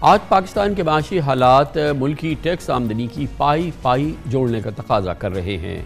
آج پاکستان کے معاشی حالات ملکی ٹیکس آمدنی کی پائی جوڑنے کا تقاضا کر رہے ہیں،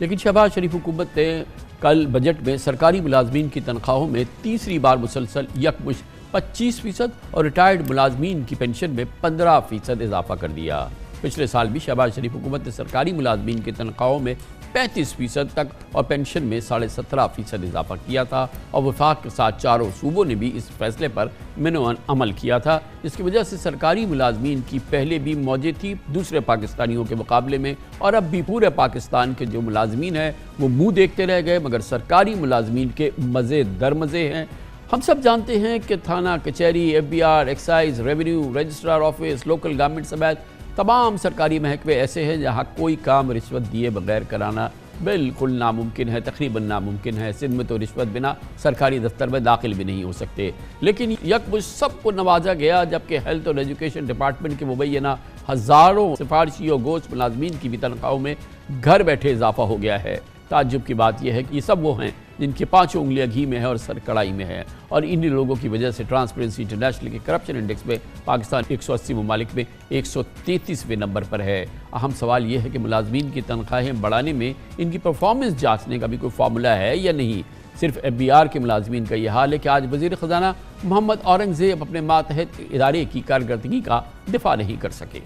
لیکن شہباز شریف حکومت نے کل بجٹ میں سرکاری ملازمین کی تنخواہوں میں تیسری بار مسلسل یکمشت 25% اور ریٹائرڈ ملازمین کی پینشن میں 15% اضافہ کر دیا۔ پچھلے سال بھی شہباز شریف حکومت نے سرکاری ملازمین کی تنخواہوں میں 35% تک اور پینشن میں 17.5% اضافہ کیا تھا، اور وفاق کے ساتھ چاروں صوبوں نے بھی اس فیصلے پر منوعن عمل کیا تھا، جس کی وجہ سے سرکاری ملازمین کی پہلے بھی موجیں تھی دوسرے پاکستانیوں کے مقابلے میں، اور اب بھی پورے پاکستان کے جو ملازمین ہیں وہ منہ دیکھتے رہ گئے، مگر سرکاری ملازمین کے مزے در مزے ہیں۔ ہم سب جانتے ہیں کہ تھانہ، کچہری، FBR، excise, revenue, registrar office, local government سمیت تمام سرکاری محکمے ایسے ہیں جہاں کوئی کام رشوت دیے بغیر کرانا بالکل ناممکن ہے، تقریباً ناممکن ہے۔ سندھ میں تو رشوت بنا سرکاری دفتر میں داخل بھی نہیں ہو سکتے، لیکن یکمشت سب کو نوازا گیا، جبکہ ہیلتھ اور ایجوکیشن ڈپارٹمنٹ کے مبینہ ہزاروں سفارشی اور گوشت ملازمین کی بھی تنخواہوں میں گھر بیٹھے اضافہ ہو گیا ہے۔ تعجب کی بات یہ ہے کہ یہ سب وہ ہیں جن کی 5 انگلیاں گھی میں ہے اور سر کڑائی میں ہے، اور انہی لوگوں کی وجہ سے ٹرانسپیرنسی انٹرنیشنل کے کرپشن انڈیکس میں پاکستان 180 ممالک میں 133ویں نمبر پر ہے۔ اہم سوال یہ ہے کہ ملازمین کی تنخواہیں بڑھانے میں ان کی پرفارمنس جانچنے کا بھی کوئی فارمولہ ہے یا نہیں۔ صرف FBR کے ملازمین کا یہ حال ہے کہ آج وزیر خزانہ محمد اورنگزیب اپنے ماتحت ادارے کی کارکردگی کا دفاع نہیں کر سکے۔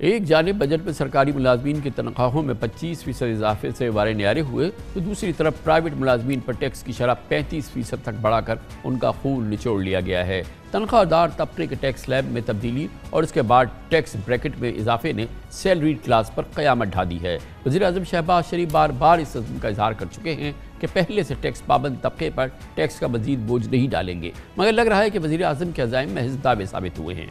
ایک جانب بجٹ میں سرکاری ملازمین کی تنخواہوں میں 25% اضافے سے وارے نیارے ہوئے، تو دوسری طرف پرائیویٹ ملازمین پر ٹیکس کی شرح 35% تک بڑھا کر ان کا خون نچوڑ لیا گیا ہے۔ تنخواہ دار طبقے کے ٹیکس سلیب میں تبدیلی اور اس کے بعد ٹیکس بریکٹ میں اضافے نے سیلریڈ کلاس پر قیامت ڈھا دی ہے۔ وزیر اعظم شہباز شریف بار بار اس عزم کا اظہار کر چکے ہیں کہ پہلے سے ٹیکس پابند طبقے پر ٹیکس کا مزید بوجھ نہیں ڈالیں گے، مگر لگ رہا ہے کہ وزیر اعظم کے عزائم محض دعوے ثابت ہوئے ہیں۔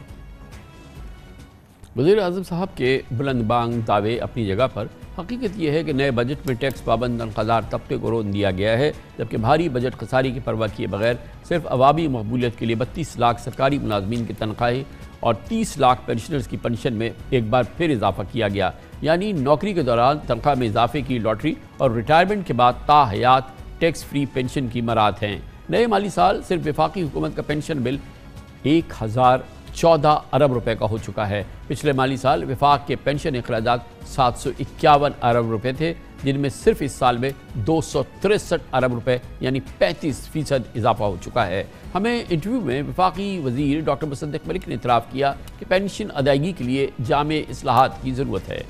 وزیر اعظم صاحب کے بلند بانگ دعوے اپنی جگہ پر، حقیقت یہ ہے کہ نئے بجٹ میں ٹیکس پابند تنخواہ طبقے کو رون دیا گیا ہے، جبکہ بھاری بجٹ خساری کی پرواہ کیے بغیر صرف عوامی مقبولیت کے لیے 32 لاکھ سرکاری ملازمین کی تنخواہیں اور 30 لاکھ پینشنرز کی پنشن میں ایک بار پھر اضافہ کیا گیا، یعنی نوکری کے دوران تنخواہ میں اضافے کی لاٹری اور ریٹائرمنٹ کے بعد تا حیات ٹیکس فری پینشن کی مراد ہیں۔ نئے مالی سال صرف وفاقی حکومت کا پینشن بل 1014 ارب روپے کا ہو چکا ہے۔ پچھلے مالی سال وفاق کے پینشن اخراجات 751 ارب روپے تھے، جن میں صرف اس سال میں 263 ارب روپے یعنی 35% اضافہ ہو چکا ہے۔ ہمیں انٹرویو میں وفاقی وزیر ڈاکٹر مصدق ملک نے اعتراف کیا کہ پینشن ادائیگی کے لیے جامع اصلاحات کی ضرورت ہے۔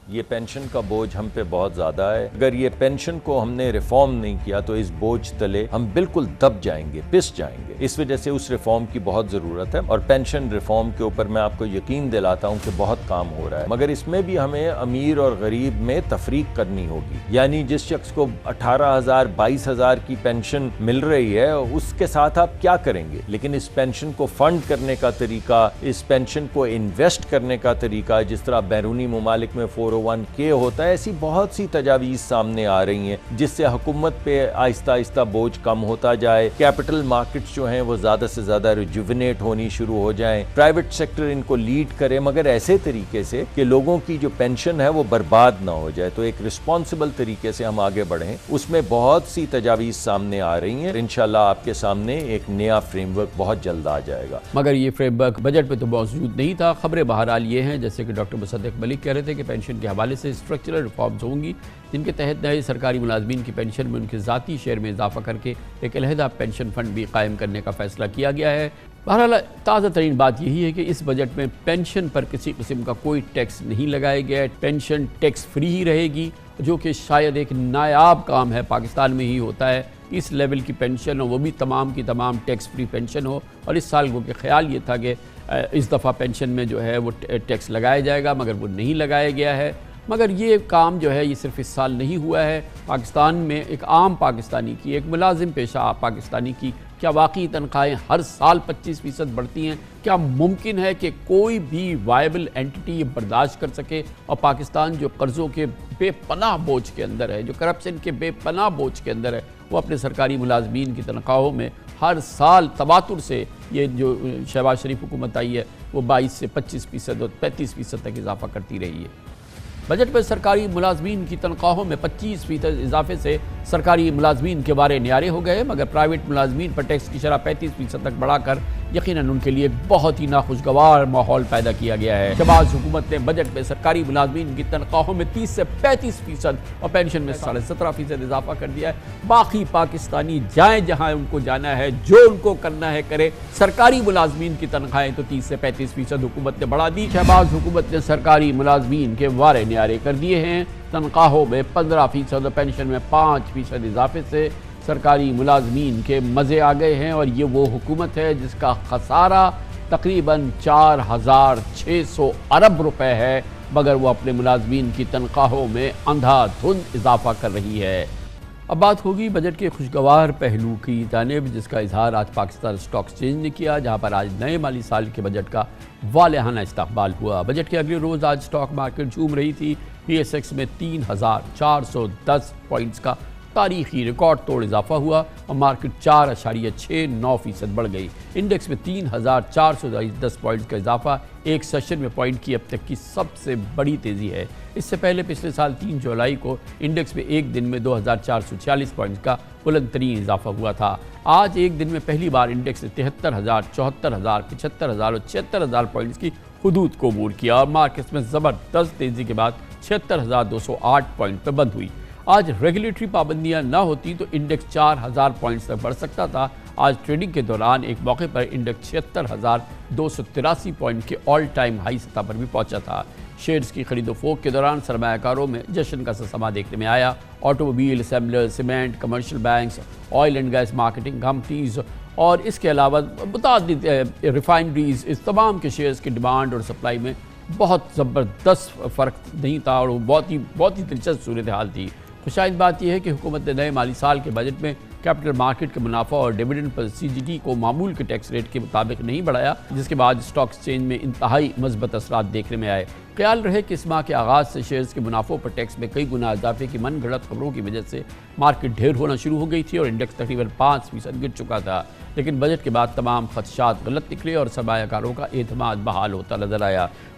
یہ پینشن کا بوجھ ہم پہ بہت زیادہ ہے، اگر یہ پینشن کو ہم نے ریفارم نہیں کیا تو اس بوجھ تلے ہم بالکل دب جائیں گے، پس جائیں گے۔ اس وجہ سے اس ریفارم کی بہت ضرورت ہے، اور پینشن ریفارم کے اوپر میں آپ کو یقین دلاتا ہوں کہ بہت کام ہو رہا ہے، مگر اس میں بھی ہمیں امیر اور غریب میں تفریق کرنی ہوگی، یعنی جس شخص کو 18,000 22,000 کی پینشن مل رہی ہے اس کے ساتھ آپ کیا کریں گے، لیکن اس پینشن کو فنڈ کرنے کا طریقہ، اس پینشن کو انویسٹ کرنے کا طریقہ، جس طرح بیرونی ممالک میں 401k ہوتا ہے، ایسی بہت سی تجاویز سامنے آ رہی ہیں جس سے حکومت پہ آہستہ آہستہ بوجھ کم ہوتا جائے، کیپٹل مارکیٹس جو ہیں وہ زیادہ سے زیادہ ریجوونیٹ ہونی شروع ہو جائیں، پرائیویٹ سیکٹر ان کو لیڈ کرے، مگر ایسے طریقے سے کہ لوگوں کی جو پینشن ہے وہ برباد نہ ہو جائے۔ تو ایک رسپانسبل طریقے سے ہم آگے بڑھیں، اس میں بہت سی تجاویز سامنے آ رہی ہیں۔ انشاءاللہ آپ کے سامنے ایک نیا فریم ورک بہت جلد آ جائے گا، مگر یہ فریم ورک بجٹ میں تو موجود نہیں تھا۔ خبریں بہرحال یہ ہیں، جیسے کہ ڈاکٹر مصدق ملک کہہ رہے تھے کہ پینشن کے حوالے سے اسٹرکچرل ریفارمز ہوں گی، جن کے تحت نئے سرکاری ملازمین کی پینشن میں ان کے ذاتی شیئر میں اضافہ کر کے ایک علیحدہ پینشن فنڈ بھی قائم کرنے کا فیصلہ کیا گیا ہے۔ بہرحال تازہ ترین بات یہی ہے کہ اس بجٹ میں پینشن پر کسی قسم کا کوئی ٹیکس نہیں لگایا گیا ہے، پینشن ٹیکس فری ہی رہے گی، جو کہ شاید ایک نایاب کام ہے، پاکستان میں ہی ہوتا ہے اس لیول کی پینشن ہو، وہ بھی تمام کی تمام ٹیکس فری پینشن ہو۔ اور اس سال وہ کہ خیال یہ تھا کہ اس دفعہ پینشن میں جو ہے وہ ٹیکس لگایا جائے گا، مگر وہ نہیں لگایا گیا ہے۔ مگر یہ کام جو ہے یہ صرف اس سال نہیں ہوا ہے، پاکستان میں ایک عام پاکستانی کی، ایک ملازم پیشہ پاکستانی کی کیا واقعی تنخواہیں ہر سال 25% بڑھتی ہیں؟ کیا ممکن ہے کہ کوئی بھی وائبل اینٹی یہ برداشت کر سکے؟ اور پاکستان جو قرضوں کے بے پناہ بوجھ کے اندر ہے، جو کرپشن کے بے پناہ بوجھ کے اندر ہے، وہ اپنے سرکاری ملازمین کی تنخواہوں میں ہر سال تواتر سے یہ جو شہباز شریف حکومت آئی ہے وہ 22 سے 25% اور 35% تک اضافہ کرتی رہی ہے۔ بجٹ میں سرکاری ملازمین کی تنخواہوں میں 25% اضافے سے سرکاری ملازمین کے بارے نیارے ہو گئے، مگر پرائیویٹ ملازمین پر ٹیکس کی شرح 35% تک بڑھا کر یقیناً ان کے لیے ایک بہت ہی ناخوشگوار ماحول پیدا کیا گیا ہے۔ شہباز حکومت نے بجٹ میں سرکاری ملازمین کی تنخواہوں میں 30 سے 35% اور پینشن میں 17.5% اضافہ کر دیا ہے۔ باقی پاکستانی جائیں جہاں ان کو جانا ہے، جو ان کو کرنا ہے کرے۔ سرکاری ملازمین کی تنخواہیں تو 30 سے 35% حکومت نے بڑھا دی۔ شہباز حکومت نے سرکاری ملازمین کے وارے نیارے کر دیے ہیں۔ تنخواہوں میں 15% اور پینشن میں 5% اضافے سے سرکاری ملازمین کے مزے آ گئے ہیں، اور یہ وہ حکومت ہے جس کا خسارہ تقریباً 4600 ارب روپے ہے، مگر وہ اپنے ملازمین کی تنخواہوں میں اندھا دھند اضافہ کر رہی ہے۔ اب بات ہوگی بجٹ کے خوشگوار پہلو کی جانب، جس کا اظہار آج پاکستان اسٹاک ایکسچینج نے کیا، جہاں پر آج نئے مالی سال کے بجٹ کا والہانہ استقبال ہوا۔ بجٹ کے اگلے روز آج اسٹاک مارکیٹ جھوم رہی تھی۔ پی ایس ایکس میں 3410 پوائنٹس کا تاریخی ریکارڈ توڑ اضافہ ہوا اور مارکیٹ 4.69% بڑھ گئی۔ انڈیکس میں 3410 پوائنٹس کا اضافہ ایک سیشن میں پوائنٹ کی اب تک کی سب سے بڑی تیزی ہے۔ اس سے پہلے پچھلے سال 3 جولائی کو انڈیکس میں ایک دن میں 2446 پوائنٹس کا بلند ترین اضافہ ہوا تھا۔ آج ایک دن میں پہلی بار انڈیکس نے 73,000، 74,000، 75,000 اور 76,000 پوائنٹس کی حدود کو عبور کیا اور مارکیٹ میں زبردست تیزی کے بعد 76,208 پوائنٹ پہ بند ہوئی۔ آج ریگولیٹری پابندیاں نہ ہوتی تو انڈیکس 4,000 پوائنٹس تک بڑھ سکتا تھا۔ آج ٹریڈنگ کے دوران ایک موقع پر انڈیکس 76,283 پوائنٹ کے آل ٹائم ہائی سطح پر بھی پہنچا تھا۔ شیئرز کی خرید و فروخت کے دوران سرمایہ کاروں میں جشن کا سسما دیکھنے میں آیا۔ Automobile assembler, cement, commercial banks, oil and gas marketing companies اور اس کے علاوہ متعدد ریفائنریز، اس تمام کے شیئرز کی ڈیمانڈ اور سپلائی میں بہت زبردست فرق نہیں تھا اور وہ بہت ہی دلچسپ صورتحال تھی۔ خوشائند بات یہ ہے کہ حکومت نے نئے مالی سال کے بجٹ میں کیپٹل مارکیٹ کے منافع اور ڈیویڈنڈ پر سی جی ٹی کو معمول کے ٹیکس ریٹ کے مطابق نہیں بڑھایا، جس کے بعد اسٹاک ایکسچینج میں انتہائی مثبت اثرات دیکھنے میں آئے۔ خیال رہے کہ اس ماہ کے آغاز سے شیئرز کے منافعوں پر ٹیکس میں کئی گنا اضافے کی من گھڑت خبروں کی وجہ سے مارکیٹ ڈھیر ہونا شروع ہو گئی تھی اور انڈیکس تقریباً 5% گر چکا تھا، لیکن بجٹ کے بعد تمام خدشات غلط نکلے اور سرمایہ کاروں کا اعتماد بحال ہوتا نظر آیا۔